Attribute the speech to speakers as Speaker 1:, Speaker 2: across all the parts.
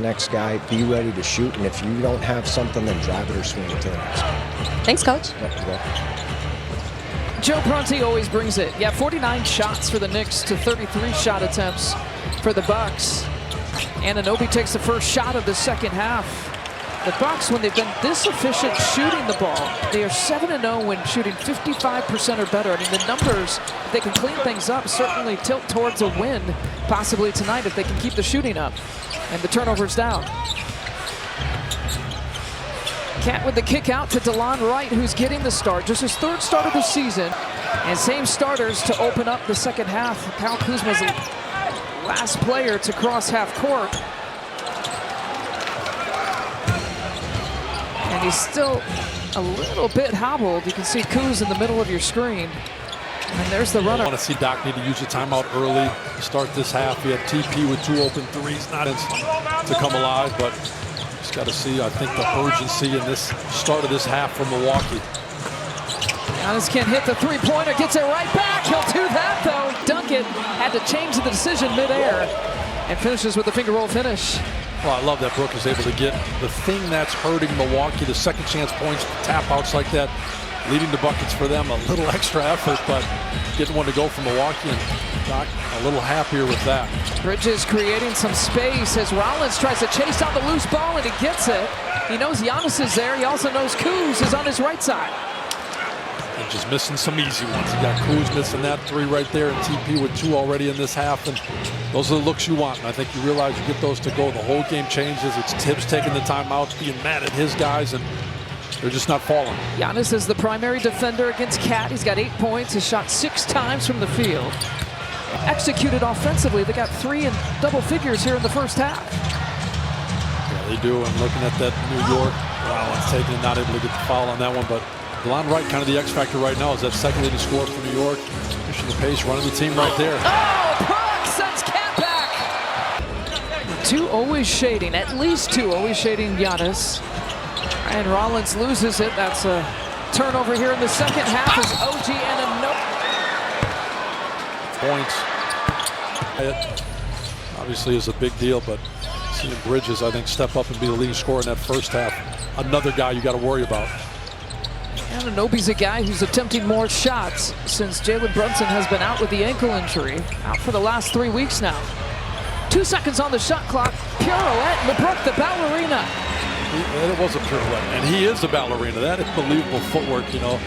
Speaker 1: Next guy, be ready to shoot, and if you don't have something, then drive it or swing it to the next guy.
Speaker 2: Thanks, Coach.
Speaker 3: Joe Prunty always brings it. Yeah, 49 shots for the Knicks to 33 shot attempts for the Bucks. Anunoby takes the first shot of the second half. The Bucks, when they've been this efficient shooting the ball, they are 7-0 when shooting 55% or better. I mean, the numbers, if they can clean things up, certainly tilt towards a win, possibly tonight if they can keep the shooting up. And the turnover's down. Cat with the kick out to DeLon Wright, who's getting the start. Just his third start of the season. And same starters to open up the second half. Kyle Kuzma's the last player to cross half court. And he's still a little bit hobbled. You can see Kuz in the middle of your screen. And there's the runner.
Speaker 4: I want to see Doc need to use the timeout early to start this half. He had TP with 2 open threes, not to come alive, but just got to see, I think, the urgency in this start of this half from Milwaukee.
Speaker 3: Giannis can't hit the three-pointer, gets it right back. He'll do that, though. Duncan had to change the decision midair and finishes with a finger roll finish.
Speaker 4: Well, I love that Brook is able to get the thing that's hurting Milwaukee, the second chance points, tap outs like that, leading the buckets for them. A little extra effort, but getting one to go from Milwaukee, and Doc a little happier with that.
Speaker 3: Bridges creating some space as Rollins tries to chase down the loose ball, and he gets it. He knows Giannis is there. He also knows Kuz is on his right side.
Speaker 4: And just missing some easy ones. You got Kuz missing that 3 right there, and TP with 2 already in this half. And those are the looks you want. And I think you realize you get those to go, the whole game changes. It's Tibbs taking the timeouts, being mad at his guys, and they're just not falling.
Speaker 3: Giannis is the primary defender against Cat. He's got 8 points. He's shot 6 times from the field. Executed offensively. They got 3 in double figures here in the first half.
Speaker 4: Yeah, they do. And looking at that New York, Rollins taking it, not able to get the foul on that one, but DeLon Wright, kind of the X factor right now, is that second leading scorer for New York, pushing the pace, running the team right there.
Speaker 3: Oh, Brook sends Cat back. 2 always shading, at least 2 always shading Giannis. And Rollins loses it. That's a turnover here in the second half as OG Anunoby.
Speaker 4: Points, obviously, is a big deal, but seeing Bridges, I think, step up and be the leading scorer in that first half. Another guy you got to worry about.
Speaker 3: Anunoby's a guy who's attempting more shots since Jalen Brunson has been out with the ankle injury, out for the last 3 weeks now. 2 seconds on the shot clock. Pirouette, LeBrook, the ballerina.
Speaker 4: It was a pirouette, and he is a ballerina. That is unbelievable footwork, you know.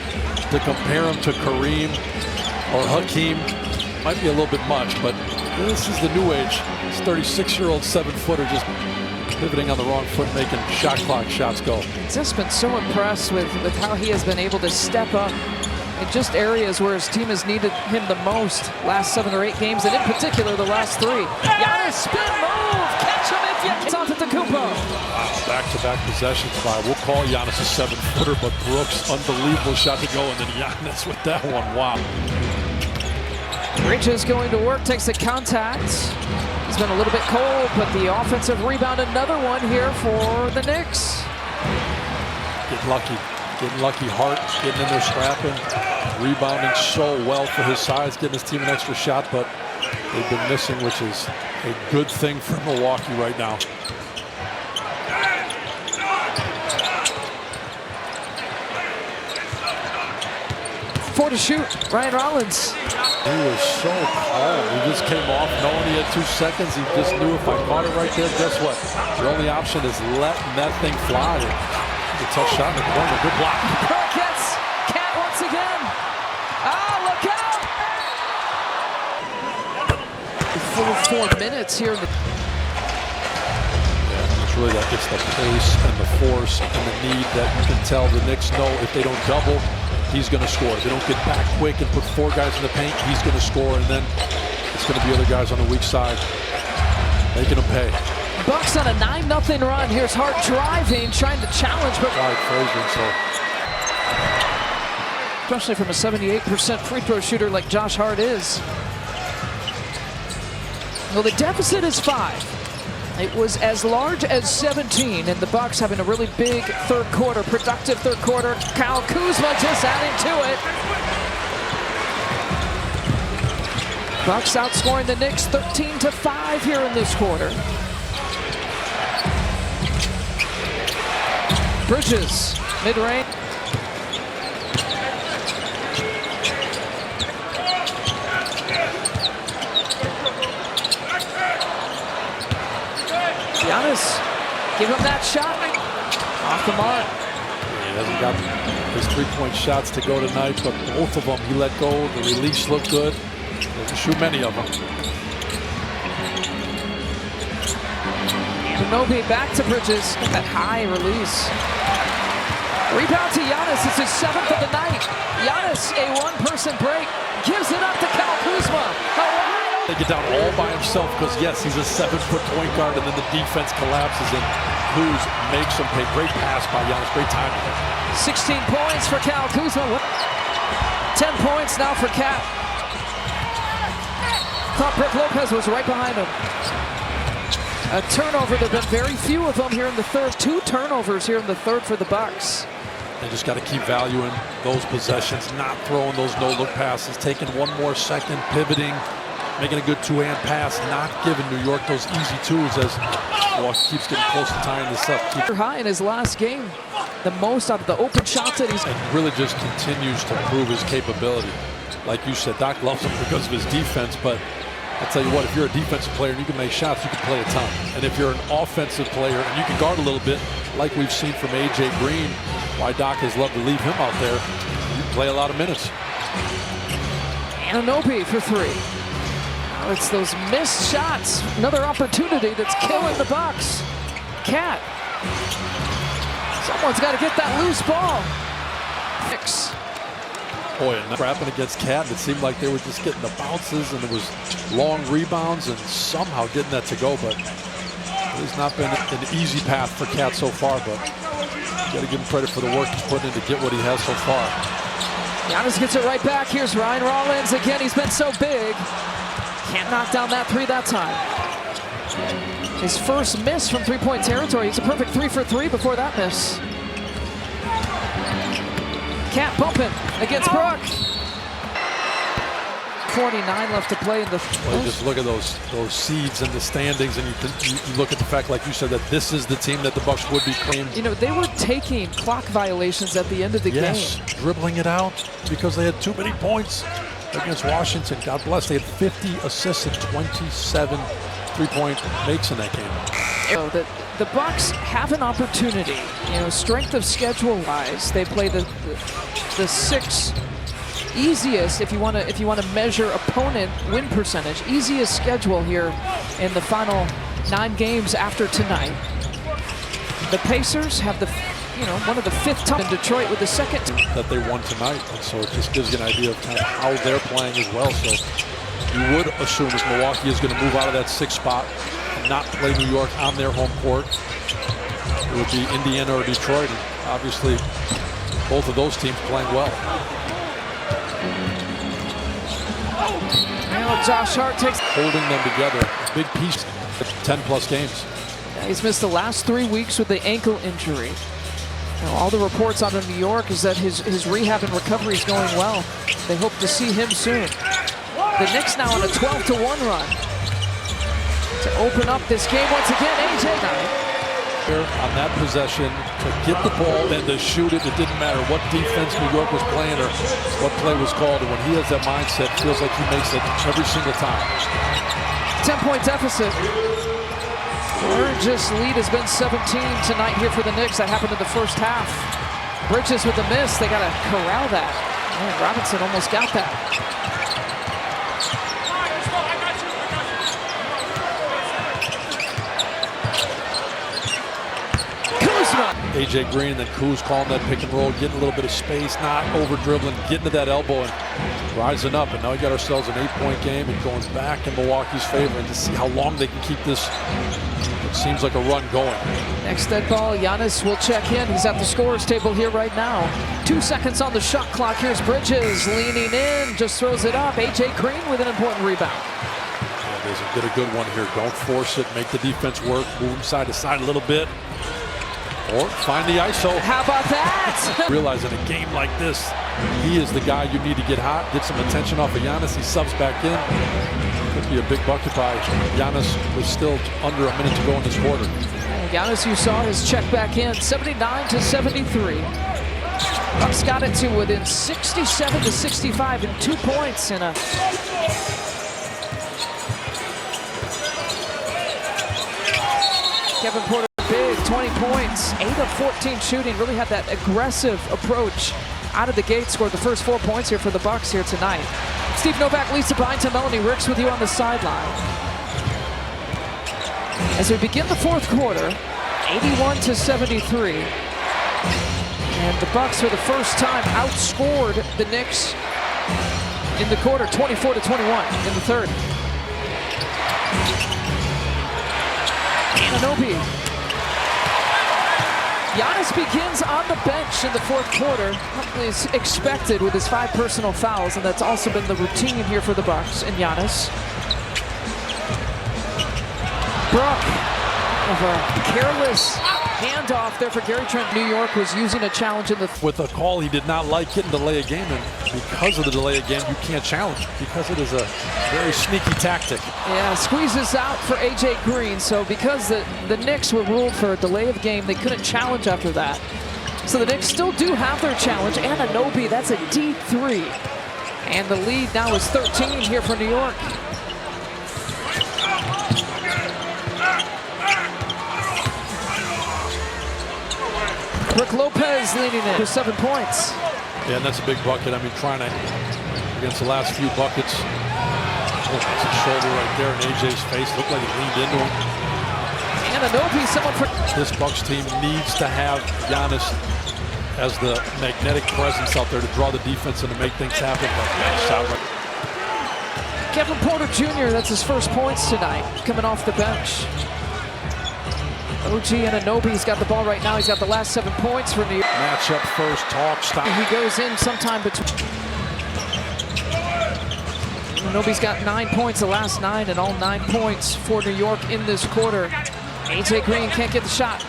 Speaker 4: To compare him to Kareem or Hakeem might be a little bit much, but this is the new age. This 36-year-old 7-footer just pivoting on the wrong foot, making shot clock shots go.
Speaker 3: I've just been so impressed with how he has been able to step up in just areas where his team has needed him the most last 7 or 8 games, and in particular the last 3. Giannis spin move, catch him if you can. It's off at the Kupo.
Speaker 4: Back-to-back possessions by, we'll call Giannis a 7-footer, but Brooks, unbelievable shot to go, and then Giannis with that one, wow.
Speaker 3: Bridges going to work, takes the contact. It's been a little bit cold, but the offensive rebound, another one here for the Knicks.
Speaker 4: Getting lucky. Hart getting in there, scrapping, rebounding so well for his size, getting his team an extra shot, but they've been missing, which is a good thing for Milwaukee right now.
Speaker 3: 4 to shoot, Ryan Rollins.
Speaker 4: He was so calm. He just came off knowing he had 2 seconds. He just knew if I caught it right there, guess what? Your only option is letting that thing fly. A tough shot in the corner. Good block.
Speaker 3: Brook gets Cat once again. Ah, look out! Full 4 minutes here.
Speaker 4: It's really that. It's the pace and the force and the need that you can tell the Knicks know if they don't double, he's going to score. If they don't get back quick and put 4 guys in the paint, he's going to score, and then it's going to be other guys on the weak side making them pay.
Speaker 3: Bucks on a 9-0 run. Here's Hart driving, trying to challenge, but especially from a 78% free throw shooter like Josh Hart is. Well, the deficit is 5. It was as large as 17, and the Bucks having a really big third quarter, productive third quarter. Kyle Kuzma just adding to it. Bucks outscoring the Knicks 13-5 here in this quarter. Bridges, mid-range. Giannis, give him that shot. Off the mark.
Speaker 4: He hasn't got his three-point shots to go tonight, but both of them he let go. The release looked good. Doesn't shoot many of them.
Speaker 3: Ginobili back to Bridges. That high release. Rebound to Giannis. It's his 7th of the night. Giannis, a one-person break. Gives it up to Kyle Kuzma.
Speaker 4: They get down all by himself because, yes, he's a 7-foot point guard, and then the defense collapses and Kuz makes him pay. Great pass by Giannis. Great timing.
Speaker 3: 16 points for Kyle Kuzma. 10 points now for Cat. Thought Brook Lopez was right behind him. A turnover. There have been very few of them here in the third. 2 turnovers here in the third for the Bucks.
Speaker 4: They just got to keep valuing those possessions, not throwing those no-look passes, taking one more second, pivoting, making a good two-hand pass, not giving New York those easy twos as Milwaukee keeps getting close to tying this up.
Speaker 3: High in his last game. The most out of the open shots that he's...
Speaker 4: And really just continues to prove his capability. Like you said, Doc loves him because of his defense, but I'll tell you what, if you're a defensive player and you can make shots, you can play a ton. And if you're an offensive player and you can guard a little bit, like we've seen from A.J. Green, why Doc has loved to leave him out there, you play a lot of minutes.
Speaker 3: Anunoby for 3. It's those missed shots. Another opportunity that's killing the Bucks. Cat. Someone's got to get that loose ball. Knicks.
Speaker 4: Boy, and scrapping against Cat, it seemed like they were just getting the bounces and there was long rebounds and somehow getting that to go, but it has not been an easy path for Cat so far, but you got to give him credit for the work he's putting in to get what he has so far.
Speaker 3: Giannis gets it right back. Here's Ryan Rollins again. He's been so big. Can't knock down that 3 that time. His first miss from three-point territory. He's a perfect 3 for 3 before that miss. Cat bumping against Brook. 49 left to play in the...
Speaker 4: Well, just look at those seeds in the standings, and you look at the fact, like you said, that this is the team that the Bucks would be claimed.
Speaker 3: You know, they were taking clock violations at the end of the game.
Speaker 4: Dribbling it out because they had too many points against Washington. God bless, they had 50 assists and 27 three-point makes in that game.
Speaker 3: You know, the Bucks have an opportunity. You know, strength of schedule-wise, they play the 6 easiest, if you want to measure opponent win percentage, easiest schedule here in the final 9 games after tonight. The Pacers have one of the 5th top in Detroit with the 2nd
Speaker 4: that they won tonight, and so it just gives you an idea of kind of how they're playing as well. So you would assume as Milwaukee is going to move out of that 6th spot and not play New York on their home court, it would be Indiana or Detroit, and obviously both of those teams playing well.
Speaker 3: Now Josh Hart takes...
Speaker 4: Holding them together, a big piece of 10-plus games.
Speaker 3: Yeah, he's missed the last 3 weeks with the ankle injury. Now, all the reports out of New York is that his rehab and recovery is going well. They hope to see him soon. The Knicks now on a 12-1 run to open up this game once again. AJ
Speaker 4: on that possession to get the ball and to shoot it. It didn't matter what defense New York was playing or what play was called. And when he has that mindset, it feels like he makes it every single time.
Speaker 3: 10-point deficit. Burgess' lead has been 17 tonight here for the Knicks. That happened in the first half. Bridges with the miss. They got to corral that. Man, Robinson almost got that.
Speaker 4: A.J. Green and then Kuz calling that pick and roll, getting a little bit of space, not over-dribbling, getting to that elbow and rising up. And now we got ourselves an 8-point game and going back in Milwaukee's favor, and to see how long they can keep this, it seems like a run going.
Speaker 3: Next dead ball, Giannis will check in. He's at the scorer's table here right now. 2 seconds on the shot clock. Here's Bridges leaning in, just throws it up. A.J. Green with an important rebound.
Speaker 4: Yeah, get a good one here. Don't force it. Make the defense work. Move them side to side a little bit. Or find the ISO.
Speaker 3: How about that?
Speaker 4: Realize in a game like this, he is the guy you need to get hot, get some attention off of Giannis. He subs back in. Could be a big bucket by Giannis with still under a minute to go in this quarter.
Speaker 3: Giannis, you saw his check back in, 79-73. Bucks got it to within 67-65 and 2 points in a Kevin Porter big, 20 points, 8 of 14 shooting, really had that aggressive approach out of the gate, scored the first 4 points here for the Bucks here tonight. Steve Novak, Lisa Byington, Melanie Ricks with you on the sideline. As we begin the fourth quarter, 81-73. And the Bucks for the first time outscored the Knicks in the quarter, 24-21 in the third. Anunoby. Giannis begins on the bench in the fourth quarter, is expected with his 5 personal fouls, and that's also been the routine here for the Bucks and Giannis. Brook, of a careless handoff there for Gary Trent. New York was using a challenge in the
Speaker 4: with a call he did not like, getting delay a game, and because of the delay of game, you can't challenge because it is a very sneaky tactic.
Speaker 3: Yeah, squeezes out for AJ Green. So because the Knicks were ruled for a delay of game, they couldn't challenge after that. So the Knicks still do have their challenge. Anunoby, that's a deep 3. And the lead now is 13 here for New York. Brook Lopez leading it with 7 points.
Speaker 4: Yeah, and that's a big bucket. I mean, trying to, against the last few buckets, that's a shoulder right there in AJ's face. Looked like he leaned into him.
Speaker 3: Anunoby, someone for...
Speaker 4: This Bucks team needs to have Giannis as the magnetic presence out there to draw the defense and to make things happen.
Speaker 3: Kevin Porter Jr., that's his first points tonight, coming off the bench. OG Anunoby's got the ball right now. He's got the last 7 points for New York.
Speaker 4: Matchup first, talk, stop.
Speaker 3: He goes in sometime between. Anunoby's got 9 points, the last 9, and all 9 points for New York in this quarter. AJ Green can't get the shot.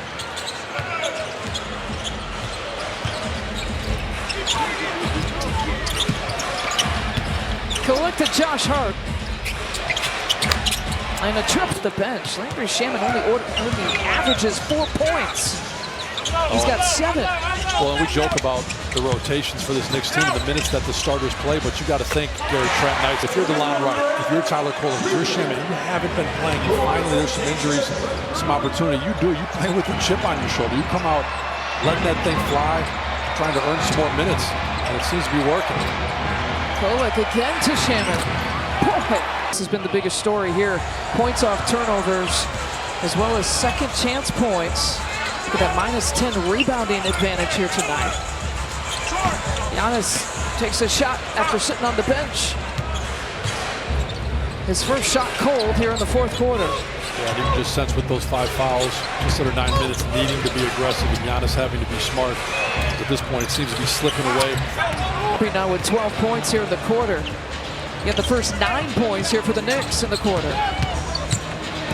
Speaker 3: Collect to Josh Hart. And a trip to the bench. Landry Shamet only averages 4 points. He's got 7.
Speaker 4: Well, and we joke about the rotations for this Knicks team and the minutes that the starters play, but you got to think, Gary Trent Knight, if you're DeLon Wright, if you're Tyler Cole, if you're Shamet, you haven't been playing. Finally, there's some injuries, some opportunity. You do it. You play with a chip on your shoulder. You come out, letting that thing fly, trying to earn some more minutes, and it seems to be working.
Speaker 3: Kolek again to Shamet. Boy. This has been the biggest story here. Points off turnovers, as well as second chance points. With that -10 rebounding advantage here tonight. Giannis takes a shot after sitting on the bench. His first shot cold here in the fourth quarter.
Speaker 4: Yeah, you can just sense with those 5 fouls, just under 9 minutes, needing to be aggressive and Giannis having to be smart. At this point, it seems to be slipping away.
Speaker 3: Now with 12 points here in the quarter. You have the first 9 points here for the Knicks in the quarter.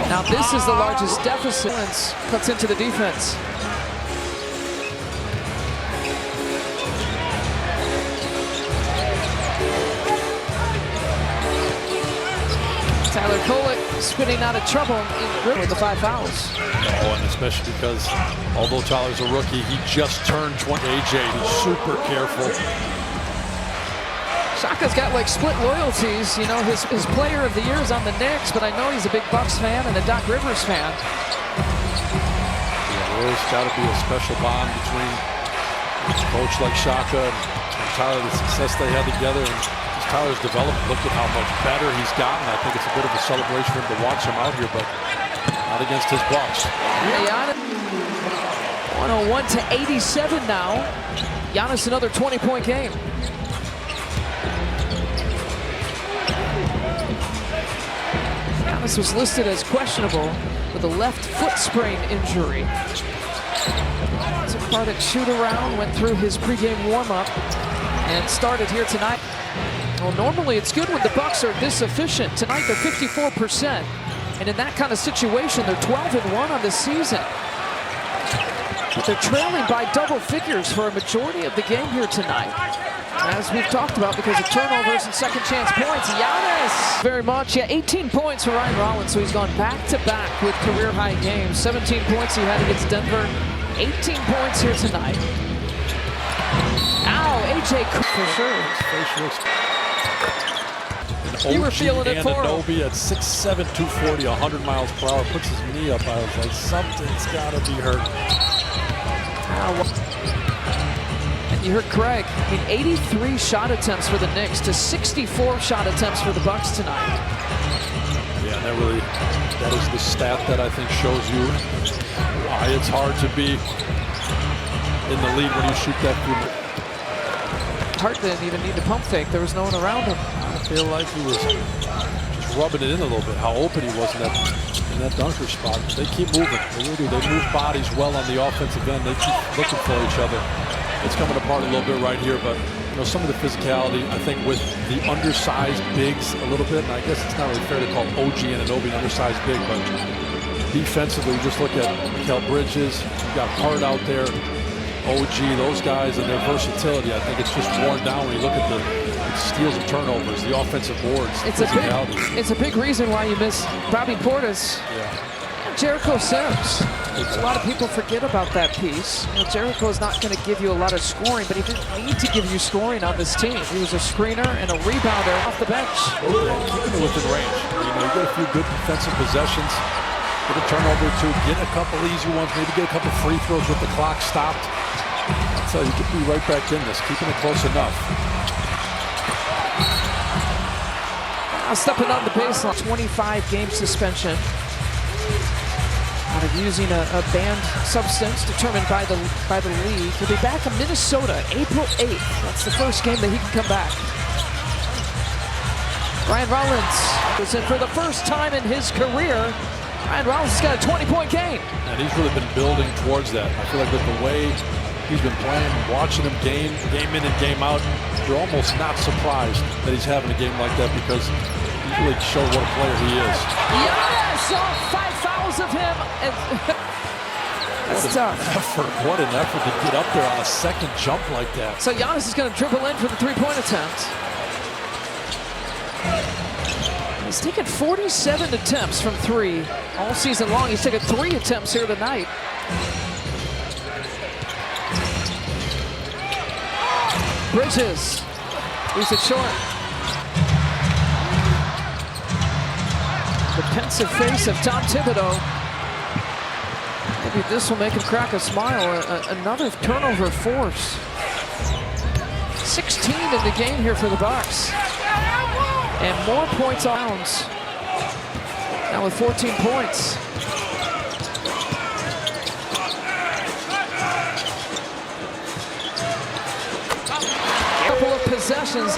Speaker 3: Now this is the largest deficit. Cuts into the defense. Tyler Kolek spinning out of trouble with the 5 fouls.
Speaker 4: Oh, and especially because although Tyler's a rookie, he just turned 20. AJ, he's super careful.
Speaker 3: Shaka's got like split loyalties. You know, his player of the year is on the Knicks, but I know he's a big Bucks fan and a Doc Rivers fan.
Speaker 4: Yeah, there's got to be a special bond between a coach like Shaka and Tyler, the success they had together. And as Tyler's developed, look at how much better he's gotten. I think it's a bit of a celebration for him to watch him out here, but not against his Bucks.
Speaker 3: 101-87 now. Giannis another 20-point game. Giannis was listed as questionable with a left foot sprain injury. Took part at shoot-around, went through his pregame warm-up, and started here tonight. Well, normally it's good when the Bucks are this efficient. Tonight they're 54%, and in that kind of situation, they're 12-1 on the season. But they're trailing by double figures for a majority of the game here tonight. as we've talked about, because of turnovers and second chance points. Giannis, very much. Yeah, 18 points for Ryan Rollins, so he's gone back-to-back with career-high games. 17 points he had against Denver, 18 points here tonight. Ow, AJ for sure. You were feeling it for him.
Speaker 4: Anunoby at 6'7", 240, 100 miles per hour, puts his knee up. I was like, something's got to be hurt.
Speaker 3: Ow. And you heard Craig. I mean, 83 shot attempts for the Knicks to 64 shot attempts for the Bucks tonight.
Speaker 4: Yeah, that is the stat that I think shows you why it's hard to be in the lead when you shoot that through.
Speaker 3: Hart didn't even need to pump fake. There was no one around him.
Speaker 4: I feel like he was just rubbing it in a little bit, how open he was in that dunker spot. They keep moving. They really do. They move bodies well on the offensive end. They keep looking for each other. It's coming apart a little bit right here, but some of the physicality, I think, with the undersized bigs a little bit, and I guess it's not really fair to call OG and Anunoby an undersized big, but defensively, you just look at Mikal Bridges, you got Hart out there, OG, those guys and their versatility. I think it's just worn down when you look at the steals and turnovers, the offensive boards,
Speaker 3: it's a big reason why you miss Bobby Portis.
Speaker 4: Yeah.
Speaker 3: Jericho Sims. A lot of people forget about that piece. Jericho is not going to give you a lot of scoring, but he didn't need to give you scoring on this team. He was a screener and a rebounder off the bench.
Speaker 4: Keeping it within range. You get a few good defensive possessions, get a turnover or two, get a couple easy ones, maybe get a couple free throws with the clock stopped. So you could be right back in this, keeping it close enough.
Speaker 3: Stepping on the baseline, 25-game suspension out of using a banned substance determined by the league. He'll be back in Minnesota April 8th. That's the first game that he can come back. Ryan Rollins was in for the first time in his career. Ryan Rollins has got a 20-point game.
Speaker 4: And he's really been building towards that. I feel like with the way he's been playing, watching him game in and game out, you're almost not surprised that he's having a game like that because he really showed what a player he is.
Speaker 3: Yes! All 5 fouls of him. That's tough.
Speaker 4: What an effort to get up there on a second jump like that.
Speaker 3: So Giannis is going to dribble in for the three-point attempt. He's taken 47 attempts from three all season long. He's taken 3 attempts here tonight. Bridges leaves it short. The pensive face of Tom Thibodeau. Maybe this will make him crack a smile. Another turnover force. 16 in the game here for the Bucks. And more points on bounds. Now with 14 points. Couple of possessions.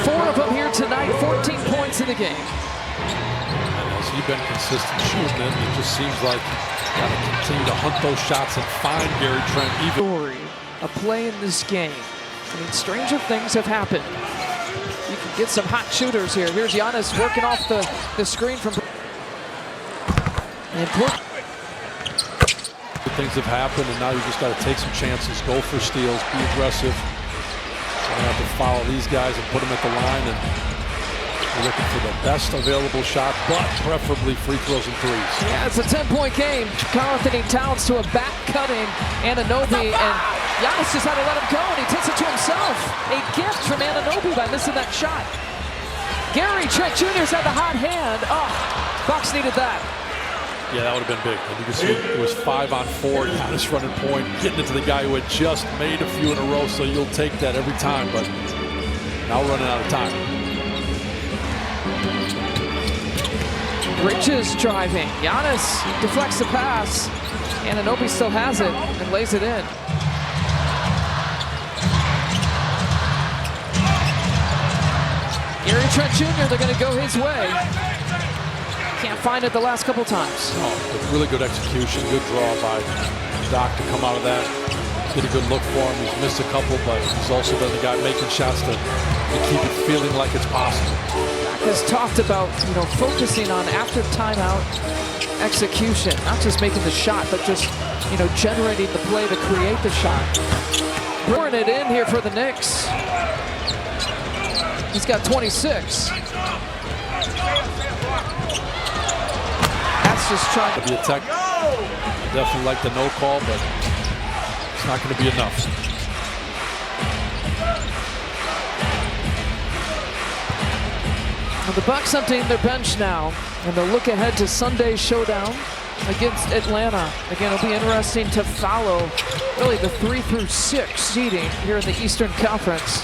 Speaker 3: 4 of them here tonight. 14 points in the game.
Speaker 4: He's been consistent shooting it. It just seems like got to continue to hunt those shots and find Gary Trent.
Speaker 3: Story, a play in this game. I mean, stranger things have happened. You can get some hot shooters here. Here's Giannis working off the screen from. Important.
Speaker 4: Things have happened, and now you just got to take some chances, go for steals, be aggressive. So you have to follow these guys and put them at the line and. We're looking for the best available shot, but preferably free throws and threes.
Speaker 3: Yeah, it's a 10-point game. Karl-Anthony Towns to a back-cutting Anunoby, and Giannis just had to let him go, and he takes it to himself. A gift from Anunoby by missing that shot. Gary Trent Jr.'s had the hot hand. Oh, Bucks needed that.
Speaker 4: Yeah, that would have been big. And you can see it was 5 on 4. Giannis running point, getting it to the guy who had just made a few in a row, so you'll take that every time, but now running out of time.
Speaker 3: Bridges driving. Giannis deflects the pass. Anunoby still has it and lays it in. Gary Trent Jr., they're going to go his way. Can't find it the last couple times.
Speaker 4: Oh, with really good execution, good draw by Doc to come out of that. Get a good look for him. He's missed a couple, but he's also been the guy making shots to keep it feeling like it's possible.
Speaker 3: Has talked about, focusing on after timeout execution, not just making the shot, but just, generating the play to create the shot. Pouring it in here for the Knicks. He's got 26. That's just trying
Speaker 4: to be a tech. Definitely like the no call, but it's not going to be enough.
Speaker 3: Well, the Bucks emptying their bench now, and they'll look ahead to Sunday's showdown against Atlanta. Again, it'll be interesting to follow really the 3 through 6 seeding here in the Eastern Conference.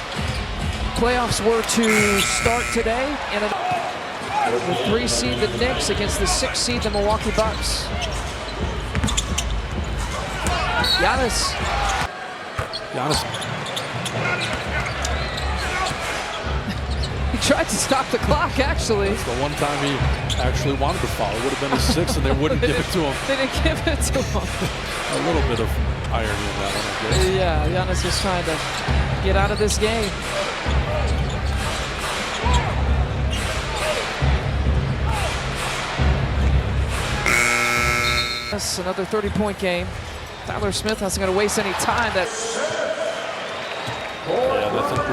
Speaker 3: Playoffs were to start today, and the 3 seed, the Knicks, against the 6 seed, the Milwaukee Bucks. Giannis. He tried to stop the clock, actually.
Speaker 4: That's the one time he actually wanted to foul. It would have been a 6, and they wouldn't give it to him.
Speaker 3: They didn't give it to him.
Speaker 4: A little bit of irony in that one, I guess.
Speaker 3: Yeah, Giannis was trying to get out of this game. That's another 30-point game. Tyler Smith hasn't going to waste any time.
Speaker 4: Yeah, I think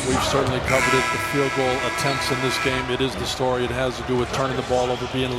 Speaker 4: we've certainly covered it. The field goal attempts in this game, it is the story. It has to do with turning the ball over, being